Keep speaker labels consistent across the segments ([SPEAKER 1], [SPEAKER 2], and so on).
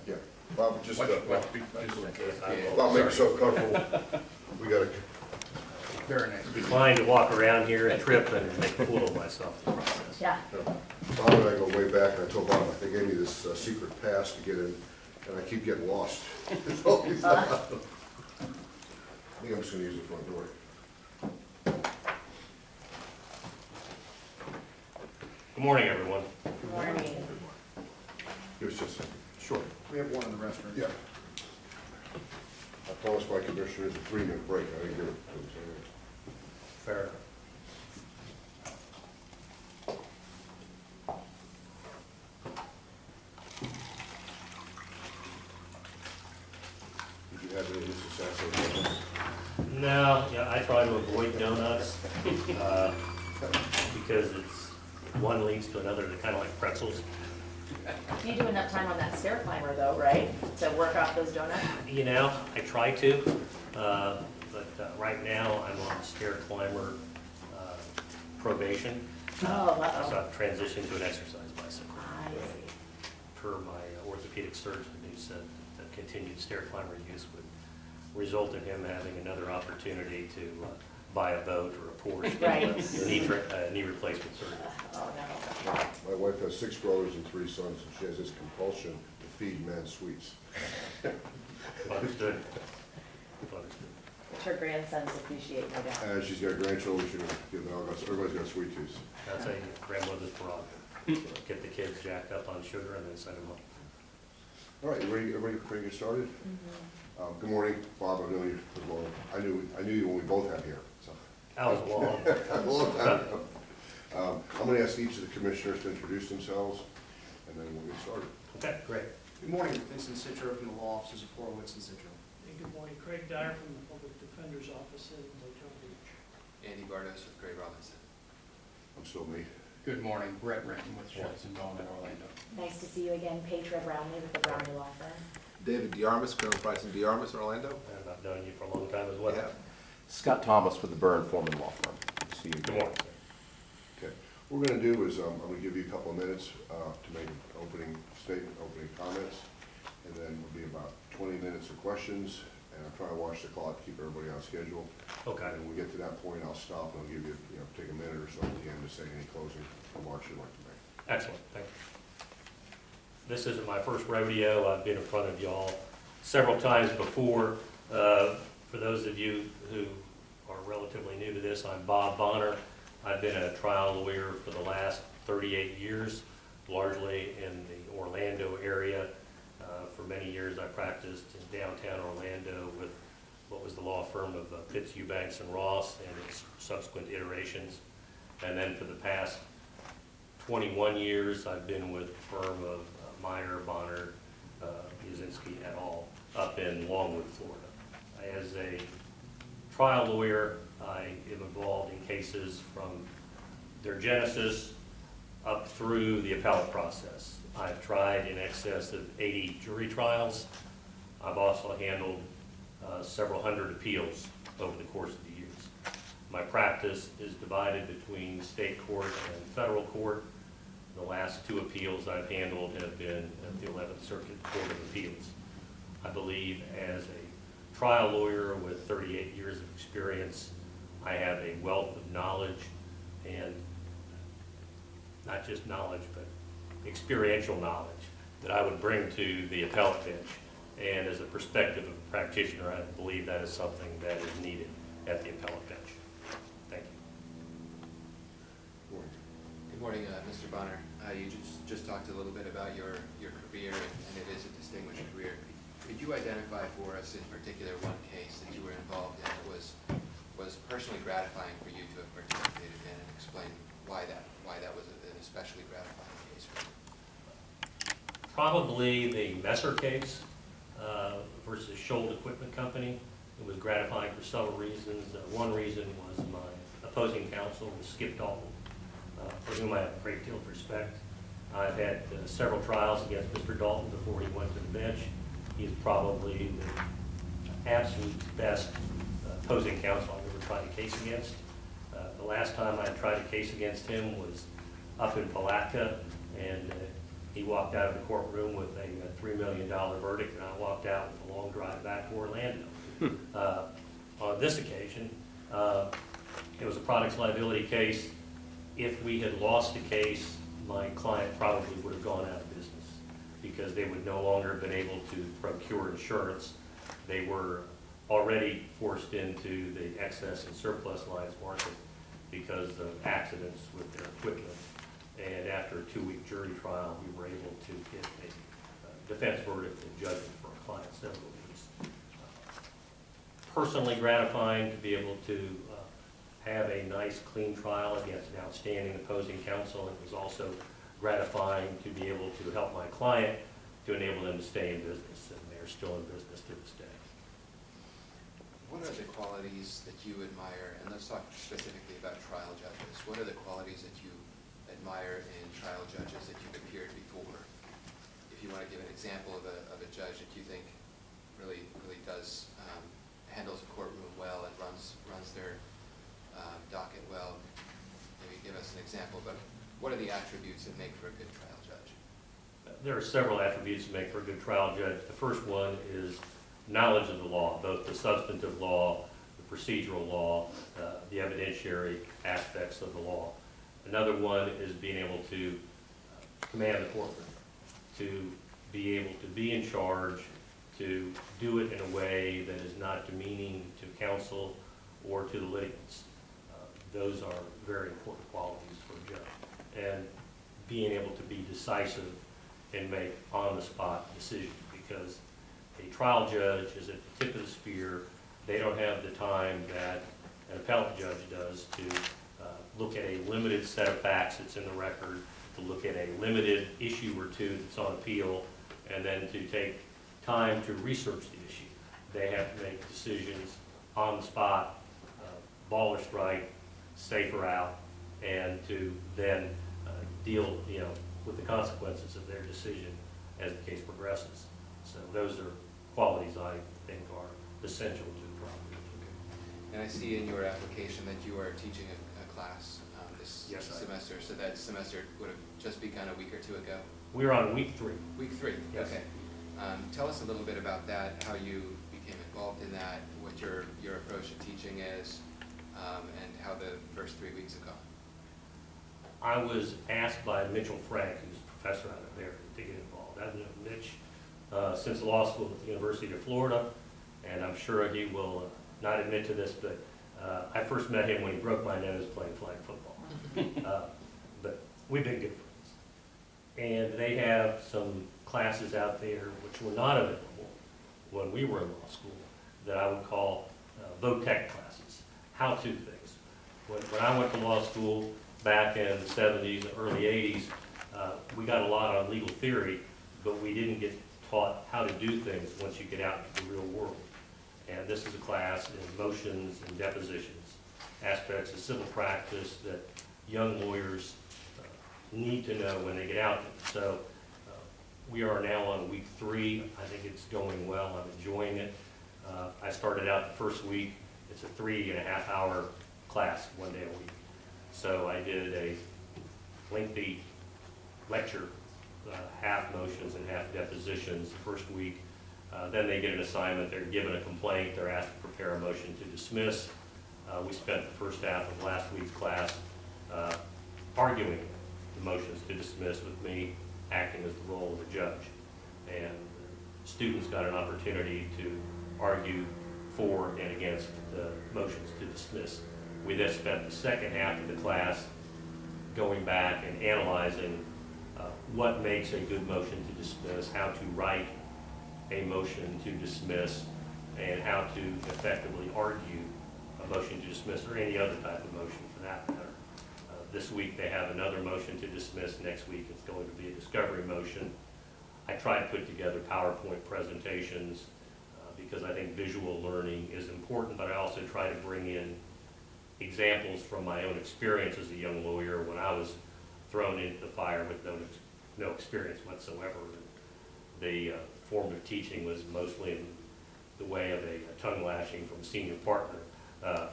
[SPEAKER 1] Yeah, Bob, just, Bob,
[SPEAKER 2] Bob,
[SPEAKER 1] make yourself comfortable. We got to.
[SPEAKER 2] very nice.
[SPEAKER 3] Declined to walk around here and trip and make a fool of myself in the process.
[SPEAKER 4] Yeah.
[SPEAKER 1] Bob and I go way back, and I told Bob, they gave me this secret pass to get in, and I keep getting lost. I think I'm just gonna use the front door.
[SPEAKER 3] Good morning, everyone.
[SPEAKER 4] Good morning.
[SPEAKER 1] It was just short.
[SPEAKER 2] We have one in the restroom.
[SPEAKER 1] Yeah. I promised my commissioners a 3-minute break, I didn't give it to them,
[SPEAKER 3] Fair enough.
[SPEAKER 1] Did you have any of this assassination?
[SPEAKER 3] No, yeah, I try to avoid donuts because it's one leads to another. They're kind of like pretzels.
[SPEAKER 4] You do enough time on that stair climber though, right? To work off those donuts?
[SPEAKER 3] You know, I try to, but right now I'm on stair climber probation.
[SPEAKER 4] Oh, wow.
[SPEAKER 3] So I've transitioned to an exercise bicycle.
[SPEAKER 4] I see.
[SPEAKER 3] Per my orthopedic surgeon, who said that continued stair climber use would result in him having another opportunity to buy a boat or a Porsche.
[SPEAKER 4] Right.
[SPEAKER 3] Knee replacement surgery.
[SPEAKER 4] Oh, no.
[SPEAKER 1] My wife has 6 brothers and 3 sons, and she has this compulsion to feed men sweets.
[SPEAKER 3] Understood. Understood.
[SPEAKER 4] Which her grandsons appreciate, no doubt.
[SPEAKER 1] And she's got grandchildren, she's gonna give them all, everybody's got sweet tooths.
[SPEAKER 3] That's a grandmother's prerogative. Get the kids jacked up on sugar and then send them home.
[SPEAKER 1] All right, everybody ready to get started? Good morning, Bob. I know you for long. I knew you when we both had here. So.
[SPEAKER 3] That was long.
[SPEAKER 1] A long time ago. I'm going to ask each of the commissioners to introduce themselves, and then we'll get started.
[SPEAKER 3] Okay, great.
[SPEAKER 2] Good morning, Vincent Citro from the Law Offices of Horowitz and Citro.
[SPEAKER 5] Hey, good morning, Craig Dyer from the Public Defender's Office in Daytona Beach.
[SPEAKER 6] Andy Bardos with Gray Robinson.
[SPEAKER 1] I'm still me.
[SPEAKER 7] Good morning, Brett Renton with Schultz and Bone in Orlando.
[SPEAKER 4] Nice to see you again, Petra Brownlee with the Brownlee Law Firm.
[SPEAKER 6] David DeArmas, Colonel Price and DeArmas in Orlando.
[SPEAKER 3] And I've known you for a long time as well.
[SPEAKER 6] Yeah.
[SPEAKER 8] Scott Thomas with the Byrne Foreman Law Firm. See you.
[SPEAKER 3] Good morning.
[SPEAKER 1] Okay. What we're going to do is I'm going to give you a couple of minutes to make an opening statement, opening comments, and then it'll be about 20 minutes of questions. And I'll try to watch the clock, keep everybody on schedule.
[SPEAKER 3] Okay.
[SPEAKER 1] And when we get to that point, I'll stop and I'll give you, take a minute or so at the end to say any closing remarks you'd like to make.
[SPEAKER 3] Excellent, thank you. This isn't my first rodeo. I've been in front of y'all several times before. For those of you who are relatively new to this, I'm Bob Bonner. I've been a trial lawyer for the last 38 years, largely in the Orlando area. For many years I practiced in downtown Orlando with what was the law firm of Pitts, Eubanks and Ross and its subsequent iterations. And then for the past 21 years I've been with the firm of Meyer, Bonner, Yazinski et al. Up in Longwood, Florida. As a trial lawyer, I am involved in cases from their genesis up through the appellate process. I've tried in excess of 80 jury trials. I've also handled several hundred appeals over the course of the years. My practice is divided between state court and federal court. The last 2 appeals I've handled have been at the 11th Circuit Court of Appeals. I believe as a trial lawyer with 38 years of experience, I have a wealth of knowledge, and not just knowledge, but experiential knowledge that I would bring to the appellate bench. And as a perspective of a practitioner, I believe that is something that is needed at the appellate bench. Thank you.
[SPEAKER 6] Good morning, Mr. Bonner. You just talked a little bit about your career, and it is a distinguished career. Could you identify for us in particular one case that you were involved in that was personally gratifying for you to have participated in, and explain why that was an especially gratifying case for you?
[SPEAKER 3] Probably the Messer case versus Scholl Equipment Company. It was gratifying for several reasons. One reason was my opposing counsel was Skip Dalton, for whom I have a great deal of respect. I've had several trials against Mr. Dalton before he went to the bench. He's probably the absolute best opposing counsel I've ever tried a case against. The last time I tried a case against him was up in Palatka, and He walked out of the courtroom with a $3 million verdict, and I walked out with a long drive back to Orlando. On this occasion, it was a products liability case. If we had lost the case, my client probably would have gone out of business because they would no longer have been able to procure insurance. They were already forced into the excess and surplus lines market because of accidents with their equipment. And after a 2-week jury trial, we were able to get a defense verdict and judgment for our client settlement. Personally gratifying to be able to have a nice, clean trial against an outstanding opposing counsel. It was also gratifying to be able to help my client to enable them to stay in business, and they're still in business to this day.
[SPEAKER 6] What are the qualities that you admire, and let's talk specifically about trial judges. What are the qualities that you admire in trial judges that you've appeared before? If you want to give an example of a judge that you think really does handles a courtroom well and runs their docket well, maybe give us an example. But what are the attributes that make for a good trial judge?
[SPEAKER 3] There are several attributes that make for a good trial judge. The first one is knowledge of the law, both the substantive law, the procedural law, the evidentiary aspects of the law. Another one is being able to command the courtroom, to be able to be in charge, to do it in a way that is not demeaning to counsel or to the litigants. Those are very important qualities for a judge. And being able to be decisive and make on-the-spot decisions, because a trial judge is at the tip of the spear. They don't have the time that an appellate judge does to look at a limited set of facts that's in the record, to look at a limited issue or two that's on appeal, and then to take time to research the issue. They have to make decisions on the spot, ball or strike, safe or out, and to then deal, with the consequences of their decision as the case progresses. So those are qualities I think are essential to the trial.
[SPEAKER 6] And I see in your application that you are teaching a class this
[SPEAKER 3] Yes,
[SPEAKER 6] semester, so that semester would have just begun a week or two ago?
[SPEAKER 3] We're on week 3.
[SPEAKER 6] Week 3,
[SPEAKER 3] Yes.
[SPEAKER 6] okay. Tell us a little bit about that, how you became involved in that, what your approach to teaching is, and how the first 3 weeks have gone.
[SPEAKER 3] I was asked by Mitchell Frank, who's a professor out there, to get involved. I've known Mitch since law school at the University of Florida, and I'm sure he will not admit to this, but I first met him when he broke my nose playing flag football. But we've been good friends. And they have some classes out there which were not available when we were in law school that I would call voc tech classes, how-to things. When I went to law school back in the 70s, early 80s, we got a lot on legal theory, but we didn't get taught how to do things once you get out into the real world. And this is a class in motions and depositions, aspects of civil practice that young lawyers need to know when they get out there. So we are now on week 3. I think it's going well. I'm enjoying it. I started out the first week. It's a 3.5-hour class, 1 day a week. So I did a lengthy lecture, half motions and half depositions the first week. Then they get an assignment. They're given a complaint. They're asked to prepare a motion to dismiss. We spent the first half of last week's class arguing the motions to dismiss with me acting as the role of a judge. And students got an opportunity to argue for and against the motions to dismiss. We then spent the second half of the class going back and analyzing what makes a good motion to dismiss, how to write a motion to dismiss, and how to effectively argue a motion to dismiss or any other type of motion for that matter. This week they have another motion to dismiss. Next week it's going to be a discovery motion. I try to put together PowerPoint presentations because I think visual learning is important, but I also try to bring in examples from my own experience as a young lawyer when I was thrown into the fire with no experience whatsoever. The form of teaching was mostly in the way of a tongue lashing from a senior partner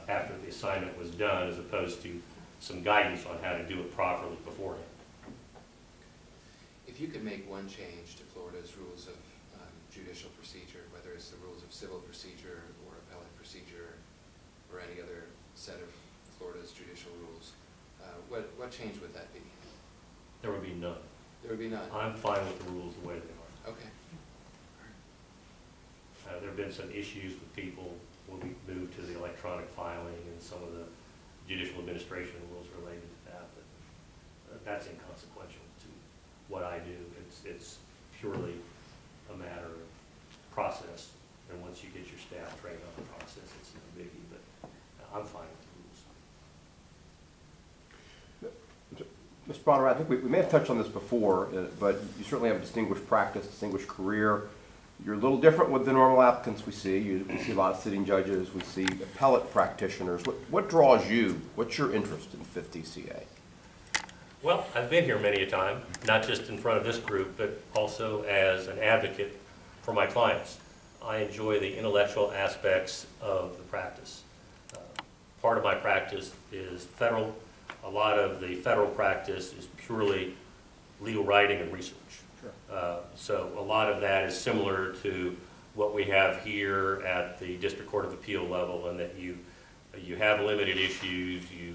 [SPEAKER 3] after the assignment was done, as opposed to some guidance on how to do it properly beforehand.
[SPEAKER 6] If if you could make one change to Florida's rules of judicial procedure, whether it's the rules of civil procedure or appellate procedure or any other set of Florida's judicial rules, what change would that be?
[SPEAKER 3] There would be none.
[SPEAKER 6] There would be none?
[SPEAKER 3] I'm fine with the rules the way they are.
[SPEAKER 6] Okay.
[SPEAKER 3] There have been some issues with people when we moved to the electronic filing and some of the judicial administration rules related to that, but that's inconsequential to what I do. It's purely a matter of process, and once you get your staff trained on the process, it's no biggie, but I'm fine with the rules.
[SPEAKER 8] Mr. Bonner, I think we may have touched on this before, but you certainly have a distinguished practice, distinguished career. You're a little different with the normal applicants we see. We see a lot of sitting judges. We see appellate practitioners. What draws you? What's your interest in 5th DCA?
[SPEAKER 3] Well, I've been here many a time, not just in front of this group, but also as an advocate for my clients. I enjoy the intellectual aspects of the practice. Part of my practice is federal. A lot of the federal practice is purely legal writing and research. Sure. So a lot of that is similar to what we have here at the District Court of Appeal level, and that you have limited issues. You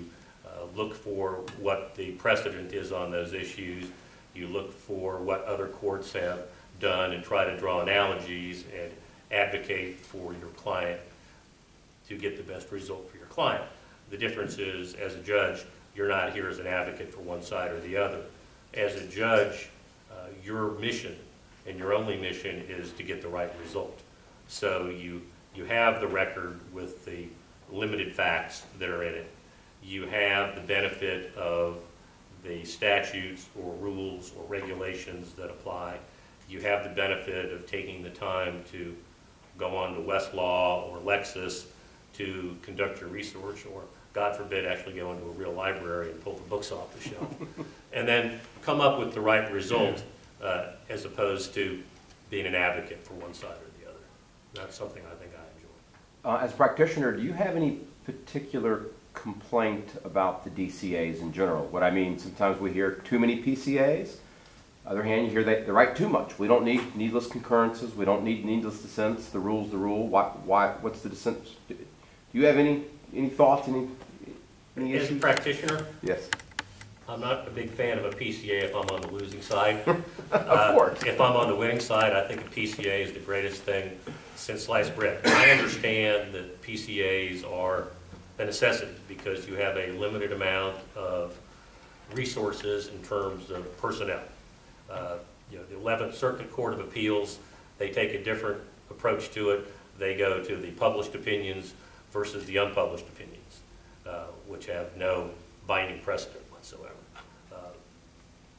[SPEAKER 3] look for what the precedent is on those issues. You look for what other courts have done and try to draw analogies and advocate for your client to get the best result for your client. The difference is, as a judge, you're not here as an advocate for one side or the other. As a judge, your mission and your only mission is to get the right result. So you have the record with the limited facts that are in it. You have the benefit of the statutes or rules or regulations that apply. You have the benefit of taking the time to go on to Westlaw or Lexis to conduct your research, or God forbid, actually go into a real library and pull the books off the shelf. And then come up with the right result, as opposed to being an advocate for one side or the other. That's something I think I enjoy.
[SPEAKER 8] As a practitioner, do you have any particular complaint about the DCAs in general? What I mean, sometimes we hear too many PCAs. On the other hand, you hear they write too much. We don't need needless concurrences. We don't need needless dissents. The rule's the rule. Why? What's the dissent? Do you have any thoughts? Any
[SPEAKER 3] As a practitioner,
[SPEAKER 8] yes.
[SPEAKER 3] I'm not a big fan of a PCA if I'm on the losing side.
[SPEAKER 8] Of course.
[SPEAKER 3] If I'm on the winning side, I think a PCA is the greatest thing since sliced bread. I understand that PCAs are a necessity because you have a limited amount of resources in terms of personnel. The 11th Circuit Court of Appeals, they take a different approach to it. They go to the published opinions versus the unpublished opinions, which have no binding precedent whatsoever.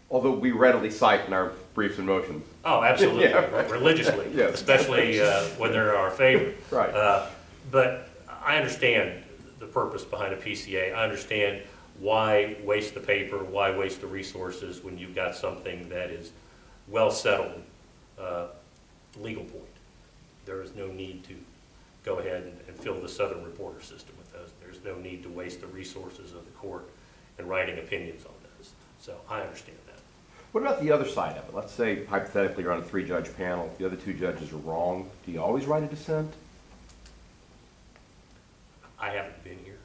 [SPEAKER 8] Although we readily cite in our briefs and motions.
[SPEAKER 3] Oh, absolutely,
[SPEAKER 8] Yeah.
[SPEAKER 3] Religiously,
[SPEAKER 8] Yes.
[SPEAKER 3] Especially when they're our favorite.
[SPEAKER 8] Right.
[SPEAKER 3] But I understand the purpose behind a PCA. I understand why waste the paper, why waste the resources when you've got something that is well settled legal point. There is no need to go ahead and fill the Southern Reporter system with those. There's no need to waste the resources of the court in writing opinions on those. So I understand that.
[SPEAKER 8] What about the other side of it? Let's say, hypothetically, you're on a 3-judge panel. The other 2 judges are wrong. Do you always write a dissent?
[SPEAKER 3] I haven't been here,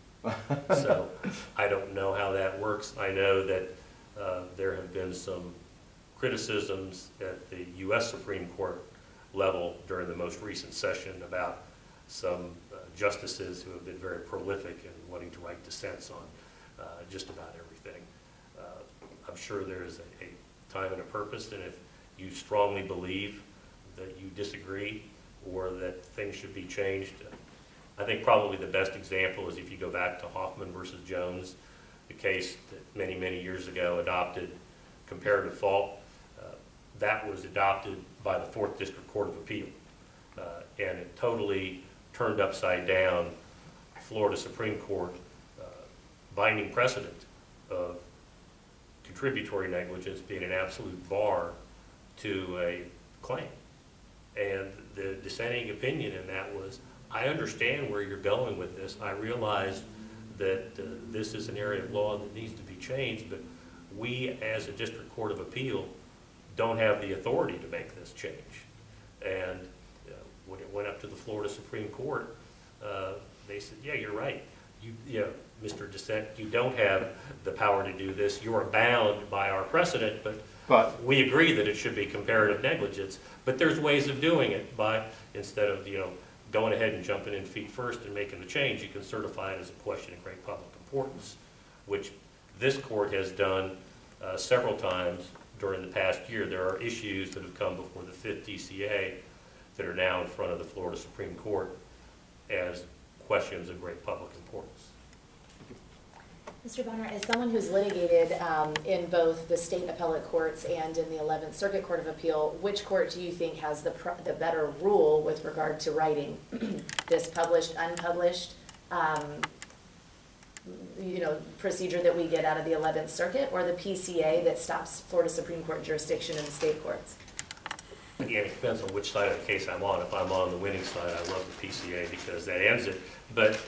[SPEAKER 3] so I don't know how that works. I know that there have been some criticisms at the U.S. Supreme Court level during the most recent session about some justices who have been very prolific in wanting to write dissents on just about everything. I'm sure there is a time and a purpose, and if you strongly believe that you disagree or that things should be changed, I think probably the best example is if you go back to Hoffman versus Jones, the case that many, many years ago adopted comparative fault. That was adopted by the 4th District Court of Appeal, and it totally turned upside down Florida Supreme Court binding precedent of contributory negligence being an absolute bar to a claim. And the dissenting opinion in that was, I understand where you're going with this. I realize that this is an area of law that needs to be changed, but we as a District Court of Appeal don't have the authority to make this change. And when it went up to the Florida Supreme Court, they said, yeah, you're right. Mr. Dissent, you don't have the power to do this. You are bound by our precedent, but we agree that it should be comparative negligence. But there's ways of doing it by, instead of, going ahead and jumping in feet first and making the change, you can certify it as a question of great public importance, which this court has done several times during the past year. There are issues that have come before the 5th DCA that are now in front of the Florida Supreme Court as questions of great public importance.
[SPEAKER 4] Mr. Bonner, as someone who's litigated in both the state appellate courts and in the 11th Circuit Court of Appeal, which court do you think has the better rule with regard to writing? This published, unpublished, procedure that we get out of the 11th Circuit, or the PCA that stops Florida Supreme Court jurisdiction in the state courts?
[SPEAKER 3] Again, it depends on which side of the case I'm on. If I'm on the winning side, I love the PCA because that ends it. But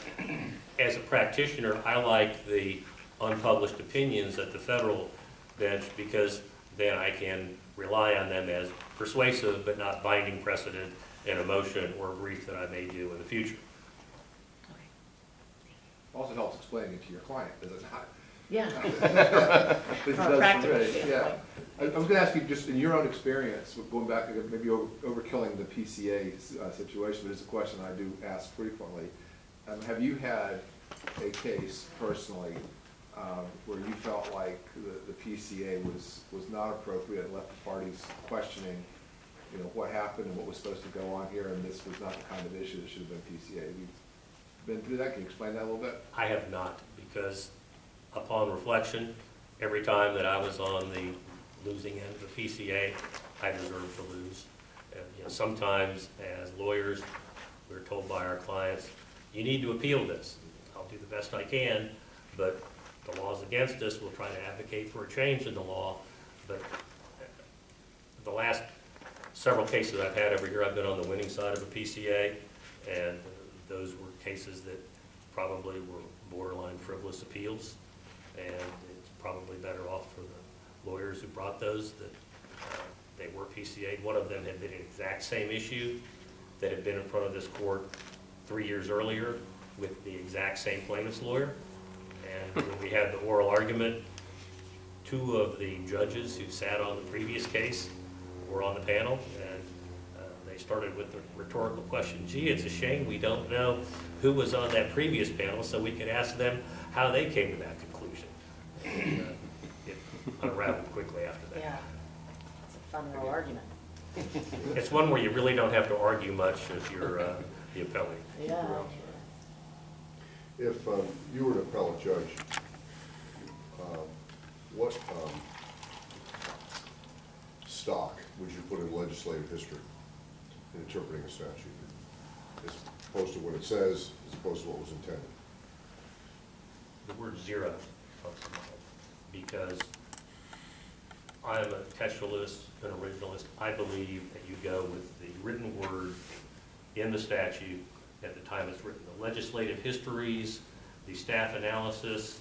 [SPEAKER 3] as a practitioner, I like the unpublished opinions at the federal bench because then I can rely on them as persuasive but not binding precedent in a motion or a brief that I may do in the future.
[SPEAKER 9] Also helps explaining it to your client, does it not?
[SPEAKER 4] Yeah.
[SPEAKER 9] From
[SPEAKER 4] a practical
[SPEAKER 9] yeah.
[SPEAKER 4] standpoint.
[SPEAKER 9] I was going to ask you, just in your own experience, going back, maybe overkilling the PCA situation, but it's a question I do ask frequently. Have you had a case personally where you felt like the PCA was not appropriate and left the parties questioning, what happened and what was supposed to go on here, and this was not the kind of issue that should have been PCA? Have you been through that? Can you explain that a little bit?
[SPEAKER 3] I have not, because upon reflection, every time that I was on the losing end of the PCA, I deserved to lose. And, sometimes as lawyers, we're told by our clients, you need to appeal this. I'll do the best I can, but the law's against us. We'll try to advocate for a change in the law. But the last several cases I've had every year, I've been on the winning side of a PCA, and those were cases that probably were borderline frivolous appeals, and it's probably better off for the lawyers who brought those that they were PCA'd. One of them had been an exact same issue that had been in front of this court 3 years earlier with the exact same plaintiff's lawyer. And when we had the oral argument, 2 of the judges who sat on the previous case were on the panel, and they started with the rhetorical question, gee, it's a shame we don't know who was on that previous panel so we could ask them how they came to that conclusion. And, it unraveled quickly after that.
[SPEAKER 4] Yeah, it's a fun little argument.
[SPEAKER 3] It's one where you really don't have to argue much if you're the appellee.
[SPEAKER 4] Yeah.
[SPEAKER 1] If you were an appellate judge, what stock would you put in legislative history in interpreting a statute, as opposed to what it says, as opposed to what was intended?
[SPEAKER 3] The word zero comes to mind, because I'm a textualist, an originalist. I believe that you go with the written word in the statute at the time it's written. The legislative histories, the staff analysis,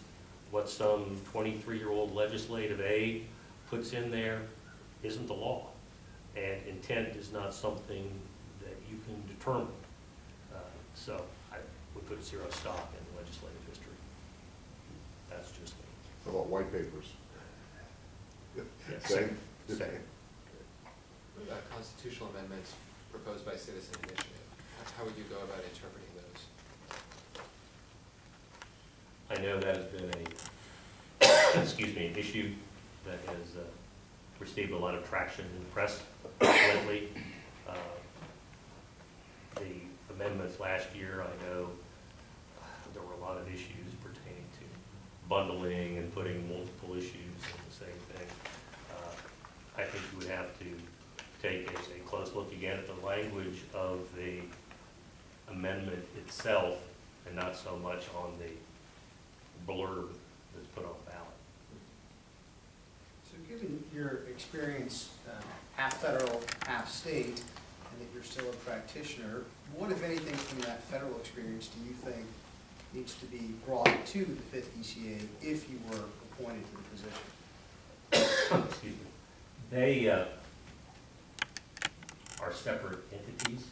[SPEAKER 3] what some 23-year-old legislative aide puts in there isn't the law. And intent is not something that you can determine. So I would put 0 stock in legislative history. That's just me.
[SPEAKER 1] How about white papers?
[SPEAKER 3] Yeah,
[SPEAKER 1] Same?
[SPEAKER 3] same.
[SPEAKER 6] What about constitutional amendments proposed by citizen initiative? How would you go about interpreting those?
[SPEAKER 3] I know that has been a, excuse me, an issue that has received a lot of traction in the press lately. The amendments last year, I know there were a lot of issues pertaining to bundling and putting multiple issues in the same thing. I think you would have to take a close look again at the language of the amendment itself and not so much on the blurb that's put on the ballot.
[SPEAKER 2] So given your experience, half federal, half state, and that you're still a practitioner, what, if anything, from that federal experience do you think needs to be brought to the 5th DCA if you were appointed to the position?
[SPEAKER 3] Excuse me. They are separate entities.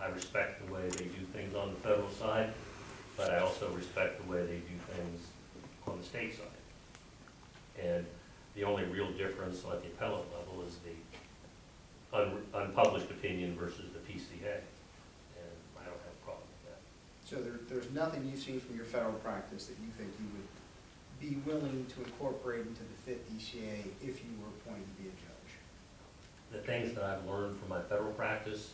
[SPEAKER 3] I respect the way they do things on the federal side, but I also respect the way they do things on the state side. And the only real difference at the appellate level is the unpublished opinion versus the PCA. And I don't have a problem with that.
[SPEAKER 2] So there's nothing you've seen from your federal practice that you think you would be willing to incorporate into the 5th DCA if you were appointed to be a judge?
[SPEAKER 3] The things that I've learned from my federal practice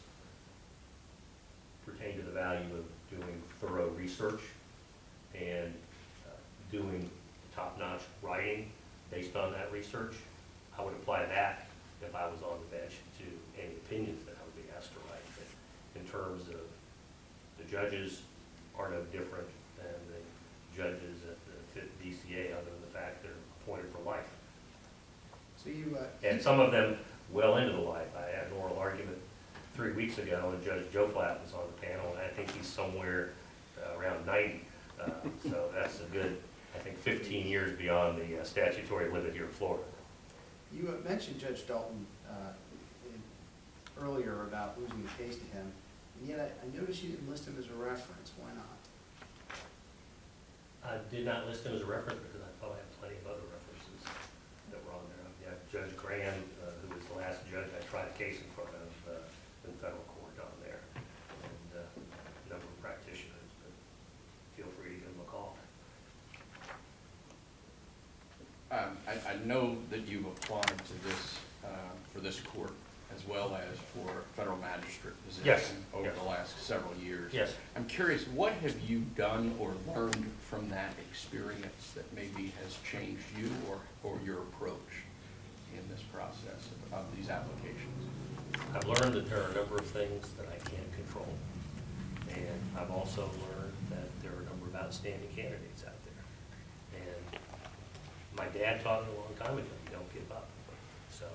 [SPEAKER 3] pertain to the value of doing thorough research and doing top-notch writing based on that research. I would apply that if I was on the bench to any opinions that I would be asked to write. But in terms of the judges are no different than the judges at the 5th DCA, other than the fact they're appointed for life.
[SPEAKER 2] So you,
[SPEAKER 3] And some of them well into the life. I had an oral argument 3 weeks ago, and Judge Joe Flatt was on the panel, and I think he's somewhere around 90. So that's a good, I think, 15 years beyond the statutory limit here in Florida.
[SPEAKER 2] you mentioned Judge Dalton earlier about losing the case to him, and yet I noticed you didn't list him as a reference. Why not?
[SPEAKER 3] I did not list him as a reference because I thought I had plenty of other references that were on there. Yeah, Judge Grand, who was the last judge I tried a case in front of in federal court on there, and a number of practitioners, but feel free to give them a call.
[SPEAKER 7] I know that you've applied to this, for this court as well as for federal magistrate position
[SPEAKER 3] Yes.
[SPEAKER 7] over
[SPEAKER 3] Yes.
[SPEAKER 7] the last several years.
[SPEAKER 3] Yes.
[SPEAKER 7] I'm curious, what have you done or learned from that experience that maybe has changed you or your approach in this process of these applications?
[SPEAKER 3] I've learned that there are a number of things that I can't control. And I've also learned that there are a number of outstanding candidates out there. And my dad taught me a long time ago, you don't give up. So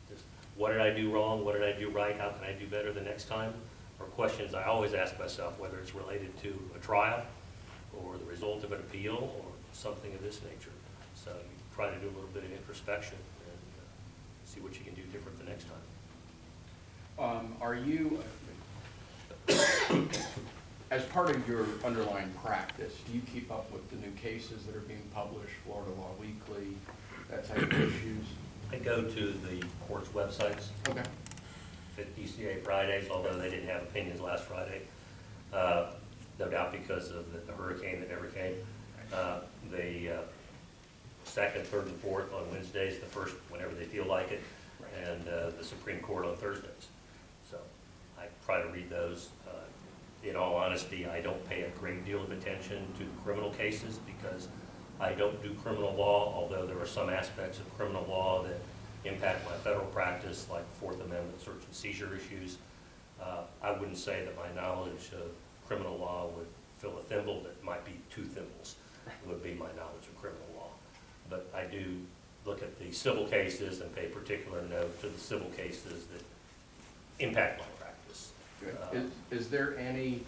[SPEAKER 3] just what did I do wrong? What did I do right? How can I do better the next time? Are questions I always ask myself, whether it's related to a trial or the result of an appeal or something of this nature. So you try to do a little bit of introspection and see what you can do different the next time.
[SPEAKER 7] Are you, as part of your underlying practice, do you keep up with the new cases that are being published, Florida Law Weekly, that type of issues?
[SPEAKER 3] I go to the court's websites,
[SPEAKER 7] Okay.
[SPEAKER 3] 5th DCA Fridays, although they didn't have opinions last Friday, no doubt because of the hurricane that never came. The 2nd, 3rd, and 4th on Wednesdays, the 1st whenever they feel like it, and the Supreme Court on Thursdays. So I try to read those. In all honesty, I don't pay a great deal of attention to the criminal cases because I don't do criminal law, although there are some aspects of criminal law that impact my federal practice, like Fourth Amendment search and seizure issues. I wouldn't say that my knowledge of criminal law would fill a thimble. That might be 2 thimbles would be my knowledge of criminal law. But I do look at the civil cases and pay particular note to the civil cases that impact my practice.
[SPEAKER 7] Is there any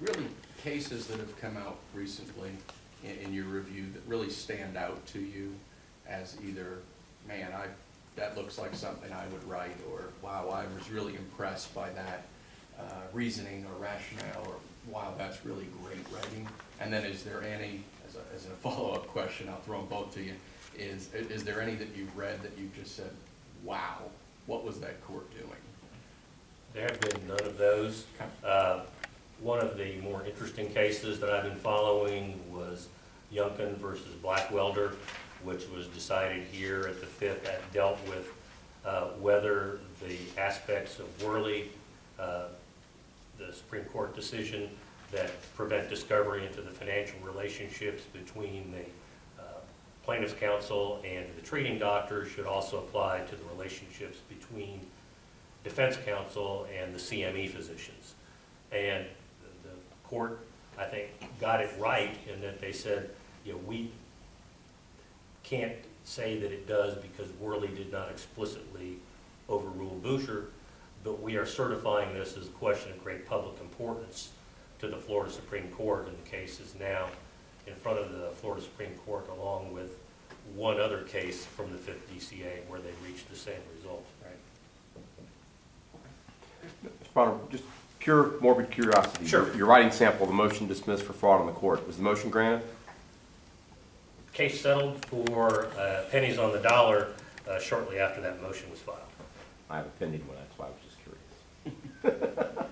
[SPEAKER 7] really cases that have come out recently in your review that really stand out to you as either, man, that looks like something I would write, or wow, I was really impressed by that reasoning or rationale, or wow, that's really great writing? And then is there any, as a follow-up question, I'll throw them both to you, is there any that you've read that you've just said, wow, what was that court doing?
[SPEAKER 3] There have been none of those. One of the more interesting cases that I've been following was Yunkin versus Blackwelder, which was decided here at the 5th. That dealt with whether the aspects of Worley, the Supreme Court decision that prevent discovery into the financial relationships between the plaintiff's counsel and the treating doctor should also apply to the relationships between defense counsel and the CME physicians. And the court, I think, got it right in that they said, you know, we can't say that it does because Worley did not explicitly overrule Boucher, but we are certifying this as a question of great public importance to the Florida Supreme Court, and the case is now in front of the Florida Supreme Court along with one other case from the 5th DCA where they reached the same result.
[SPEAKER 7] Right.
[SPEAKER 8] Mr. Bonner, just pure morbid curiosity.
[SPEAKER 3] Sure.
[SPEAKER 8] Your writing sample, the motion dismissed for fraud on the court. Was the motion granted?
[SPEAKER 3] Case settled for pennies on the dollar shortly after that motion was filed.
[SPEAKER 8] I have a pending one, that's why I was just curious.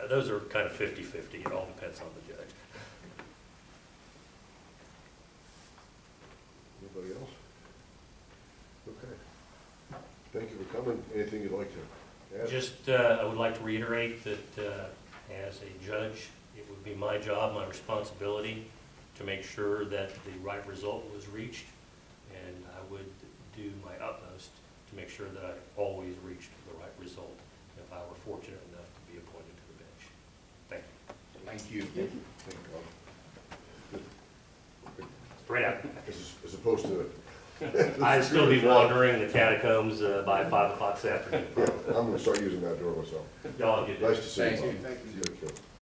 [SPEAKER 3] Those are kind of 50-50. It all depends on the judge.
[SPEAKER 1] Anybody else? Okay. Thank you for coming. Anything you'd like to add?
[SPEAKER 3] Just, I would like to reiterate that as a judge, it would be my job, my responsibility to make sure that the right result was reached, and I would do my utmost to make sure that I always reached the right result if I were fortunate enough to be appointed to the bench. Thank you.
[SPEAKER 7] Thank you.
[SPEAKER 1] Thank you, Bob.
[SPEAKER 3] Straight out.
[SPEAKER 1] As opposed to.
[SPEAKER 3] I'd still be wandering the catacombs by 5 o'clock this afternoon.
[SPEAKER 1] Yeah, I'm gonna start using that door myself.
[SPEAKER 3] Y'all have a good day.
[SPEAKER 1] Nice to see you,
[SPEAKER 7] Thank
[SPEAKER 1] Bob.
[SPEAKER 7] you.
[SPEAKER 2] Thank you.
[SPEAKER 1] Thank you.